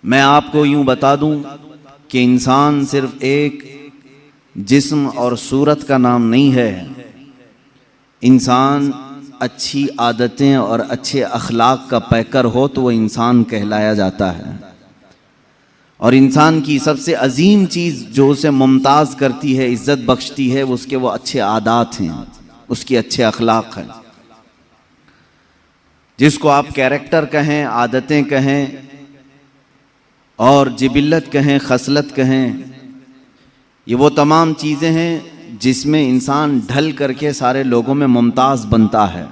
मैं आपको यूं बता दूं कि इंसान सिर्फ एक जिस्म और सूरत का नाम नहीं है। इंसान अच्छी आदतें और अच्छे अखलाक का पैकर हो तो वो इंसान कहलाया जाता है। और इंसान की सबसे अजीम चीज़ जो उसे मुमताज़ करती है, इज़्ज़त बख्शती है, वो उसके वो अच्छे आदात हैं, उसकी अच्छे अखलाक हैं। जिसको आप कैरेक्टर कहें, आदतें कहें और जिबिल्लत कहें, खसलत कहें, ये वो तमाम चीज़ें हैं जिसमें इंसान ढल करके सारे लोगों में मुमताज़ बनता है।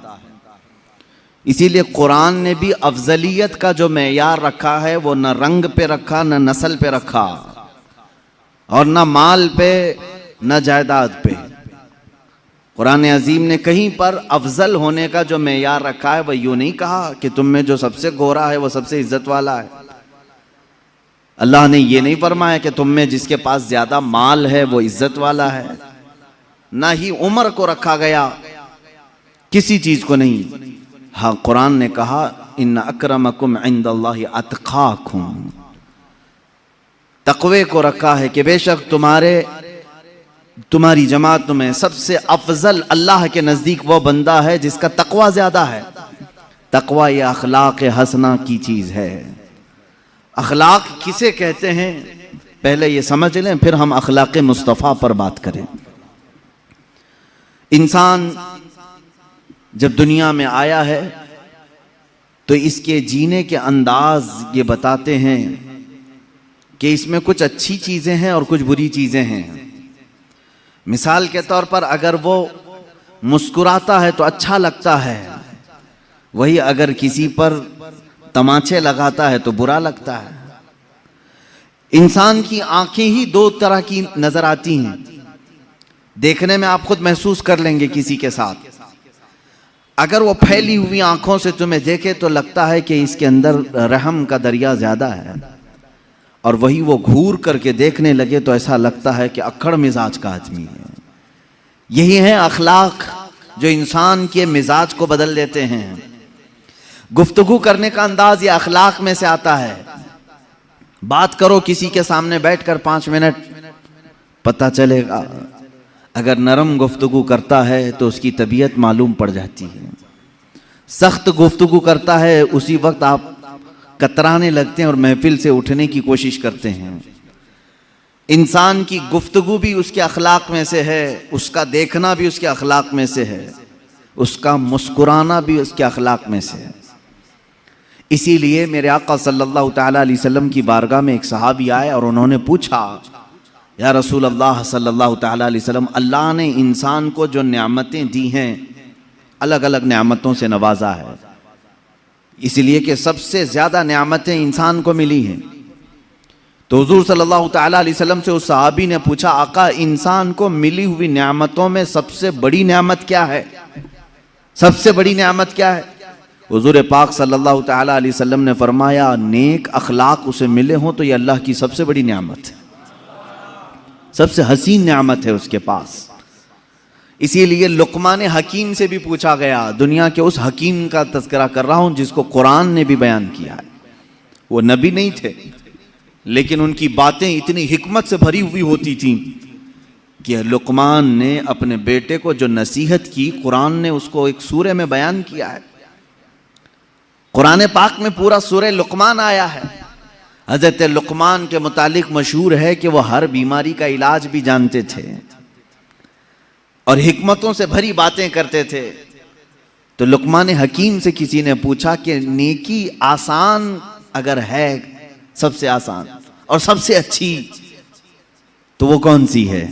इसीलिए कुरान ने भी अफजलियत का जो मेयार रखा है वो न रंग पे रखा, न नस्ल पे रखा, और न माल पे, न जायदाद पे। कुरान अजीम ने कहीं पर अफजल होने का जो मेयार रखा है वह यूँ नहीं कहा कि तुम में जो सबसे गोरा है वो सबसे इज्जत वाला है। अल्लाह ने ये नहीं फरमाया कि तुम में जिसके पास ज्यादा माल है वो इज्जत वाला है। ना ही उम्र को रखा गया, किसी चीज को नहीं। हाँ, कुरान ने कहा इन्ना अक्रमकुम इंदल्लाहि अतकाकुम, तकवे को रखा है कि बेशक तुम्हारी जमात में सबसे अफजल अल्लाह के नजदीक वो बंदा है जिसका तकवा ज्यादा है। तकवा ये अखलाक हसना की चीज है। अखलाक किसे कहते हैं पहले ये समझ लें, फिर हम अखलाक मुस्तफ़ा पर बात करें। इंसान जब दुनिया में आया है तो इसके जीने के अंदाज ये बताते हैं कि इसमें कुछ अच्छी चीजें हैं और कुछ बुरी चीजें हैं। मिसाल के तौर पर अगर वो मुस्कुराता है तो अच्छा लगता है, वही अगर किसी पर तमाचे लगाता है तो बुरा लगता है। इंसान की आंखें ही दो तरह की नजर आती हैं। देखने में आप खुद महसूस कर लेंगे किसी के साथ, अगर वो फैली हुई आंखों से तुम्हें देखे तो लगता है कि इसके अंदर रहम का दरिया ज्यादा है, और वही वो घूर करके देखने लगे तो ऐसा लगता है कि अक्खड़ मिजाज का आदमी है। यही है अखलाक जो इंसान के मिजाज को बदल देते हैं। गुफ्तगू करने का अंदाज ये अखलाक में से आता है। बात करो किसी के सामने बैठकर 5 मिनट, पता चलेगा अगर नरम गुफ्तगू करता है तो उसकी तबीयत मालूम पड़ जाती है। सख्त गुफ्तगू करता है उसी वक्त आप कतराने लगते हैं और महफिल से उठने की कोशिश करते हैं। इंसान की गुफ्तगू भी उसके अखलाक में से है, उसका देखना भी उसके अखलाक में से है, उसका मुस्कुराना भी उसके अखलाक में से है। इसीलिए मेरे आका सल्लल्लाहु तआला अलैहि वसल्लम की बारगाह में एक सहाबी आए और उन्होंने पूछा, या रसूल अल्लाह सल्लल्लाहु तआला अलैहि वसल्लम, अल्लाह ने इंसान को जो नेमतें दी हैं, अलग अलग नेमतों से नवाजा है, इसलिए कि सबसे ज्यादा नेमतें इंसान को मिली हैं। तो हुजूर सल्लल्लाहु तआला अलैहि वसल्लम से उस सहाबी ने पूछा, आका इंसान को मिली हुई नेमतों में सबसे बड़ी नेमत क्या है? सबसे बड़ी नेमत क्या है? हुजूर पाक सल्लल्लाहु तआला अलैहि वसल्लम ने फरमाया, नेक अखलाक उसे मिले हों तो ये अल्लाह की सबसे बड़ी नेमत है, सबसे हसीन नेमत है उसके पास। इसीलिए लुकमान हकीम से भी पूछा गया, दुनिया के उस हकीम का तज़किरा कर रहा हूं जिसको कुरान ने भी बयान किया है। वो नबी नहीं थे, लेकिन उनकी बातें इतनी हिकमत से भरी हुई होती थीं कि लुकमान ने अपने बेटे को जो नसीहत की, कुरान ने उसको एक सूरे में बयान किया है। कुरान पाक में पूरा सूरे लुकमान आया है। हजरत लुकमान के मुतालिक मशहूर है कि वो हर बीमारी का इलाज भी जानते थे और हिकमतों से भरी बातें करते थे। तो लुकमान हकीम से किसी ने पूछा कि नेकी आसान अगर है, सबसे आसान और सबसे अच्छी, तो वो कौन सी है?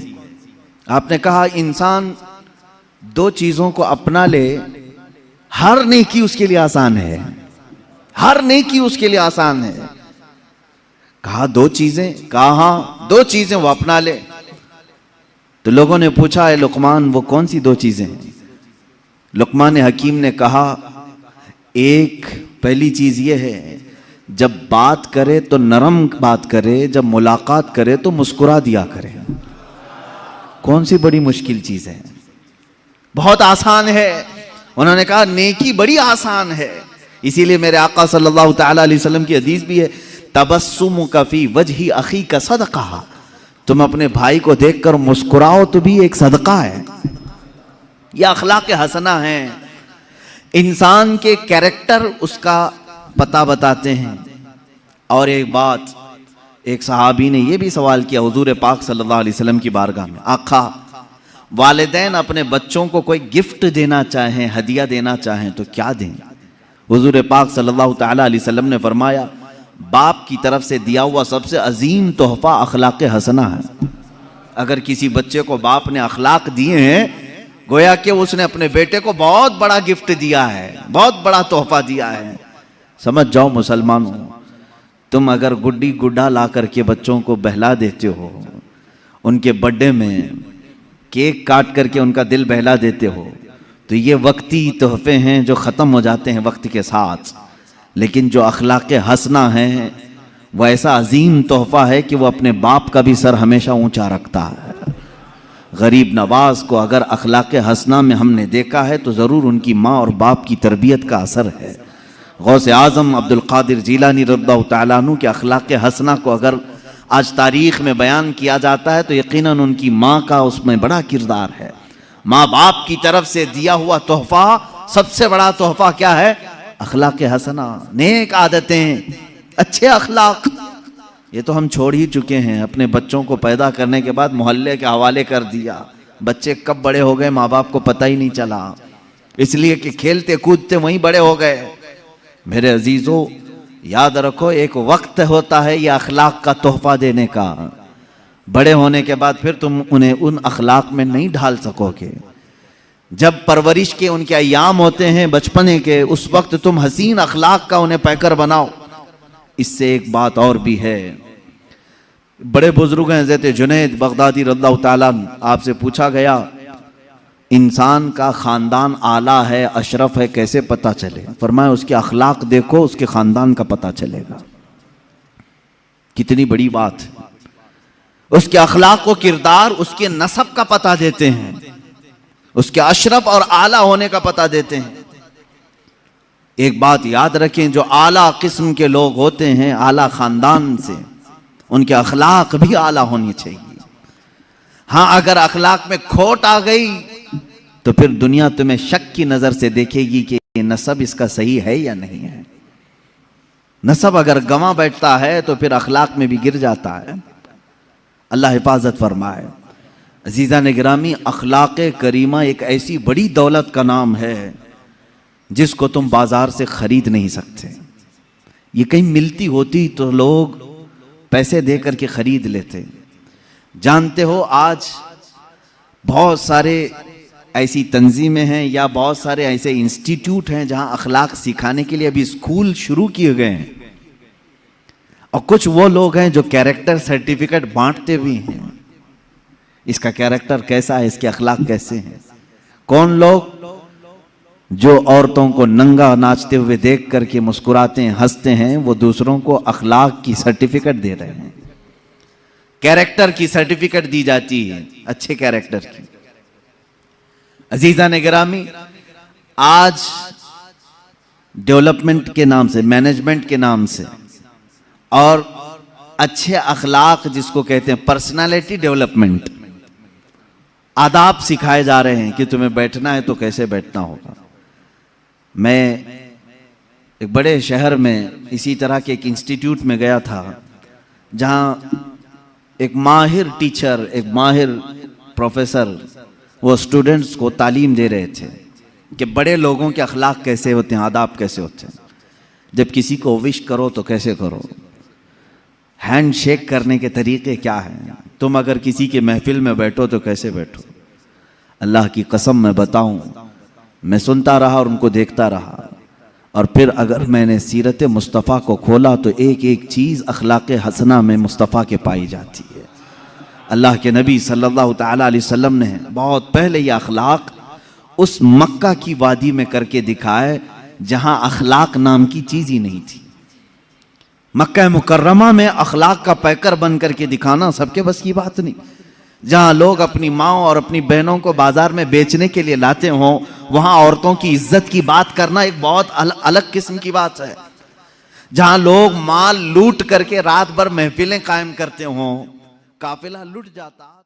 आपने कहा इंसान 2 चीजों को अपना ले, हर नेकी उसके लिए आसान है, हर नेकी उसके लिए आसान है। कहा 2 चीजें? कहा हाँ, 2 चीजें वो अपना ले। तो लोगों ने पूछा, है लुकमान वो कौन सी 2 चीजें हैं? लुकमान हकीम ने कहा, एक पहली चीज ये है, जब बात करे तो नरम बात करे, जब मुलाकात करे तो मुस्कुरा दिया करे। कौन सी बड़ी मुश्किल चीज है? बहुत आसान है। उन्होंने कहा नेकी बड़ी आसान है। इसीलिए मेरे आका सल्लल्लाहु तआला अलैहि वसल्लम की हदीस भी है, तबस्सुमुका फी वजही अखी का सदका, तुम अपने भाई को देखकर मुस्कुराओ तो भी एक सदका है। यह अखलाक हसना है। इंसान के कैरेक्टर उसका पता बताते हैं। और एक बात, एक सहाबी ने यह भी सवाल किया हुजूर पाक सल्लल्लाहु अलैहि वसल्लम की बारगाह में, आका वालिदैन अपने बच्चों को कोई गिफ्ट देना चाहें, हदिया देना चाहें तो क्या दें? हुजूर पाक सल्लल्लाहु ताला अलैहि वसल्लम ने फरमाया, बाप की तरफ से दिया हुआ सबसे अजीम तोहफा अखलाक हसना है। अगर किसी बच्चे को बाप ने अखलाक दिए हैं, गोया कि उसने अपने बेटे को बहुत बड़ा गिफ्ट दिया है, बहुत बड़ा तोहफा दिया है। समझ जाओ मुसलमानों, तुम अगर गुड्डी गुड्डा ला करके बच्चों को बहला देते हो, उनके बर्थडे में केक काट करके उनका दिल बहला देते हो, तो ये वक्ती तोहफे हैं जो ख़त्म हो जाते हैं वक्त के साथ। लेकिन जो अखलाक हसना है वह ऐसा अजीम तोहफा है कि वो अपने बाप का भी सर हमेशा ऊंचा रखता है। गरीब नवाज को अगर अखलाक हसना में हमने देखा है तो ज़रूर उनकी माँ और बाप की तरबियत का असर है। गौसे आज़म अब्दुल कादिर जीलानी रज़ियल्लाहु तआला अन्हु के अखलाक हसना को अगर आज तारीख़ में बयान किया जाता है तो यकीनन उनकी माँ का उसमें बड़ा किरदार है। माँ बाप की तरफ से दिया हुआ तोहफा, सबसे बड़ा तोहफा क्या है? अखलाक हसना, नेक आदतें, अच्छे अखलाक। ये तो हम छोड़ ही चुके हैं। अपने बच्चों को पैदा करने के बाद मोहल्ले के हवाले कर दिया। बच्चे कब बड़े हो गए माँ बाप को पता ही नहीं चला, इसलिए कि खेलते कूदते वहीं बड़े हो गए। मेरे अजीजों, याद रखो, एक वक्त होता है यह अखलाक का तोहफा देने का। बड़े होने के बाद फिर तुम उन्हें उन अखलाक में नहीं ढाल सकोगे। जब परवरिश के उनके अयाम होते हैं बचपने के, उस वक्त तुम हसीन अखलाक का उन्हें पैकर बनाओ। इससे एक बात और भी है, बड़े बुजुर्ग हैं हज़रत जुनैद बगदादी रज़ियल्लाहु ताला अन्हु, आपसे पूछा गया इंसान का ख़ानदान आला है, अशरफ है, कैसे पता चले? फरमाया उसके अखलाक देखो, उसके ख़ानदान का पता चलेगा। कितनी बड़ी बात है। उसके अखलाक को किरदार उसके नसब का पता देते हैं, उसके अशरफ और आला होने का पता देते हैं। एक बात याद रखें, जो आला किस्म के लोग होते हैं, आला ख़ानदान से, उनके अखलाक भी आला होनी चाहिए। हाँ, अगर अखलाक में खोट आ गई तो फिर दुनिया तुम्हें शक की नज़र से देखेगी कि नसब इसका सही है या नहीं है। नसब अगर गंवा बैठता है तो फिर अखलाक में भी गिर जाता है। अल्लाह हिफाजत फरमाए। अजीज़ा ने गिरामी, अखलाक करीमा एक ऐसी बड़ी दौलत का नाम है जिसको तुम बाजार से खरीद नहीं सकते। ये कहीं मिलती होती तो लोग पैसे दे करके खरीद लेते। जानते हो, आज बहुत सारे ऐसी तंजीमें हैं या बहुत सारे ऐसे इंस्टीट्यूट हैं जहां अखलाक सिखाने के लिए अभी स्कूल शुरू किए गए हैं, और कुछ वो लोग हैं जो कैरेक्टर सर्टिफिकेट बांटते भी हैं। इसका कैरेक्टर कैसा है, इसके अखलाक कैसे हैं। कौन लोग? जो औरतों को नंगा नाचते हुए देख करके मुस्कुराते हैं, हंसते हैं, वो दूसरों को अखलाक की सर्टिफिकेट दे रहे हैं। कैरेक्टर की सर्टिफिकेट दी जाती है, अच्छे कैरेक्टर की। अजीजा ने गिरामी, आज डेवलपमेंट के नाम से, मैनेजमेंट के नाम से, और अच्छे अखलाक जिसको कहते हैं पर्सनालिटी डेवलपमेंट, आदाब सिखाए जा रहे हैं कि तुम्हें बैठना है तो कैसे बैठना होगा। मैं एक बड़े शहर में इसी तरह के एक इंस्टीट्यूट में गया था जहां एक माहिर टीचर, एक माहिर प्रोफेसर वो स्टूडेंट्स को तालीम दे रहे थे कि बड़े लोगों के अखलाक कैसे होते हैं, आदाब कैसे होते हैं। जब किसी को विश करो तो कैसे करो, हैंड शेक करने के तरीके क्या हैं, तुम अगर किसी के महफिल में बैठो तो कैसे बैठो। अल्लाह की कसम मैं बताऊं, मैं सुनता रहा और उनको देखता रहा, और फिर अगर मैंने सीरत मुस्तफ़ा को खोला तो एक एक चीज़ अखलाक हसना में मुस्तफ़ा के पाई जाती है। अल्लाह के नबी सल्लल्लाहु ताला अलैहि वसल्लम ने बहुत पहले ये अखलाक उस मक्का की वादी में करके दिखाए जहां अखलाक नाम की चीज़ ही नहीं थी। मक्का मुकर्रमा में अखलाक का पैकर बन करके दिखाना सबके बस की बात नहीं। जहां लोग अपनी माँ और अपनी बहनों को बाजार में बेचने के लिए लाते हों, वहां औरतों की इज्जत की बात करना एक बहुत अलग किस्म की बात है। जहां लोग माल लूट करके रात भर महफिलें कायम करते हों, काफिला लुट जाता।